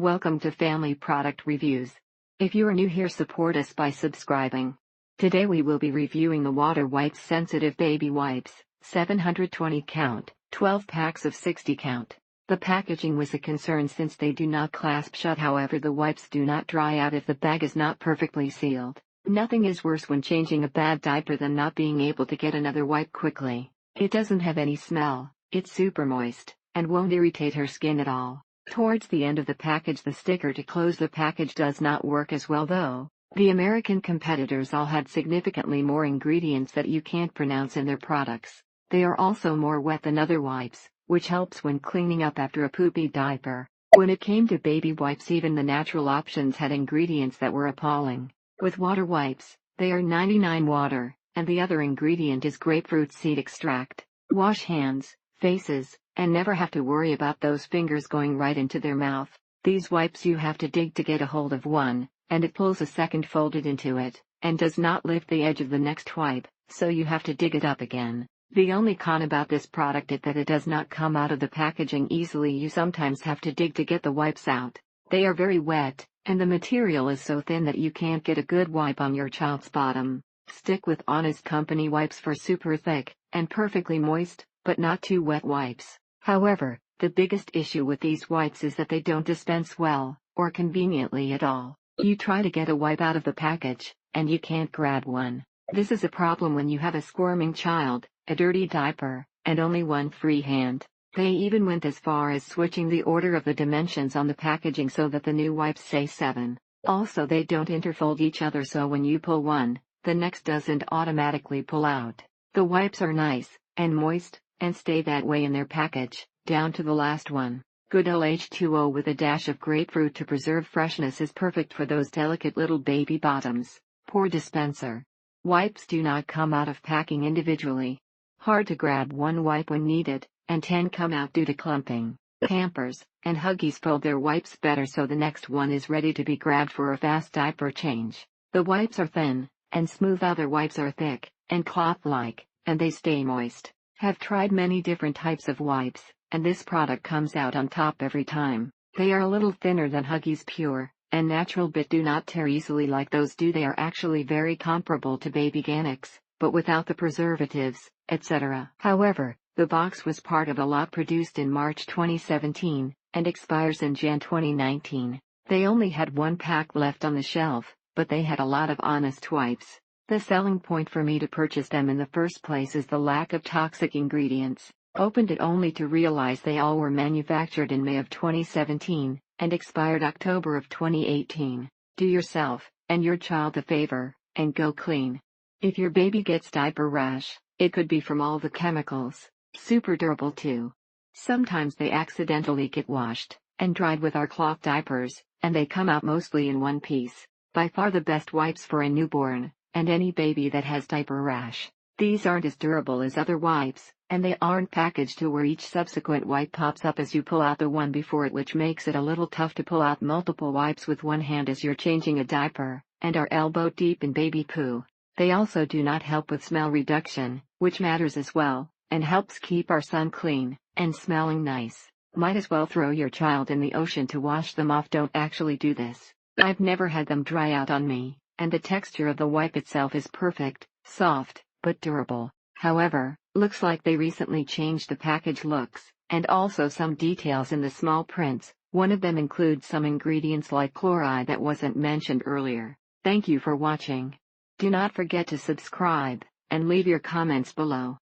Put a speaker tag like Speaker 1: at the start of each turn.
Speaker 1: Welcome to Family Product Reviews. If you are new here, support us by subscribing. Today we will be reviewing the WaterWipes Sensitive Baby Wipes, 720 count, 12 packs of 60 count. The packaging was a concern since they do not clasp shut, however the wipes do not dry out if the bag is not perfectly sealed. Nothing is worse when changing a bad diaper than not being able to get another wipe quickly. It doesn't have any smell, it's super moist, and won't irritate her skin at all. Towards the end of the package, the sticker to close the package does not work as well though. The American competitors all had significantly more ingredients that you can't pronounce in their products. They are also more wet than other wipes, which helps when cleaning up after a poopy diaper. When it came to baby wipes, even the natural options had ingredients that were appalling. With WaterWipes, they are 99% water, and the other ingredient is grapefruit seed extract. Wash hands, faces, and never have to worry about those fingers going right into their mouth. These wipes you have to dig to get a hold of one, and it pulls a second folded into it, and does not lift the edge of the next wipe, so you have to dig it up again. The only con about this product is that it does not come out of the packaging easily. You sometimes have to dig to get the wipes out. They are very wet, and the material is so thin that you can't get a good wipe on your child's bottom. Stick with Honest Company wipes for super thick, and perfectly moist, but not too wet wipes. However, the biggest issue with these wipes is that they don't dispense well, or conveniently at all. You try to get a wipe out of the package, and you can't grab one. This is a problem when you have a squirming child, a dirty diaper, and only one free hand. They even went as far as switching the order of the dimensions on the packaging so that the new wipes say 7. Also, they don't interfold each other, so when you pull one, the next doesn't automatically pull out. The wipes are nice, and moist, and stay that way in their package, down to the last one. Good old H2O with a dash of grapefruit to preserve freshness is perfect for those delicate little baby bottoms. Poor dispenser. Wipes do not come out of packing individually. Hard to grab one wipe when needed, and 10 come out due to clumping. Pampers and Huggies fold their wipes better so the next one is ready to be grabbed for a fast diaper change. The wipes are thin, and smooth. Other wipes are thick, and cloth-like, and they stay moist. Have tried many different types of wipes, and this product comes out on top every time. They are a little thinner than Huggies Pure and Natural, but do not tear easily like those do. They are actually very comparable to Baby Organics, but without the preservatives, etc. However, the box was part of a lot produced in March 2017, and expires in Jan 2019. They only had one pack left on the shelf, but they had a lot of Honest wipes. The selling point for me to purchase them in the first place is the lack of toxic ingredients. Opened it only to realize they all were manufactured in May of 2017, and expired October of 2018. Do yourself and your child a favor, and go clean. If your baby gets diaper rash, it could be from all the chemicals. Super durable too. Sometimes they accidentally get washed and dried with our cloth diapers, and they come out mostly in one piece. By far the best wipes for a newborn, and any baby that has diaper rash. These aren't as durable as other wipes, and they aren't packaged to where each subsequent wipe pops up as you pull out the one before it, which makes it a little tough to pull out multiple wipes with one hand as you're changing a diaper, and are elbow deep in baby poo. They also do not help with smell reduction, which matters as well, and helps keep our son clean and smelling nice. Might as well throw your child in the ocean to wash them off. Don't actually do this. I've never had them dry out on me, and the texture of the wipe itself is perfect, soft, but durable. However, looks like they recently changed the package looks, and also some details in the small prints. One of them includes some ingredients like chloride that wasn't mentioned earlier. Thank you for watching. Do not forget to subscribe, and leave your comments below.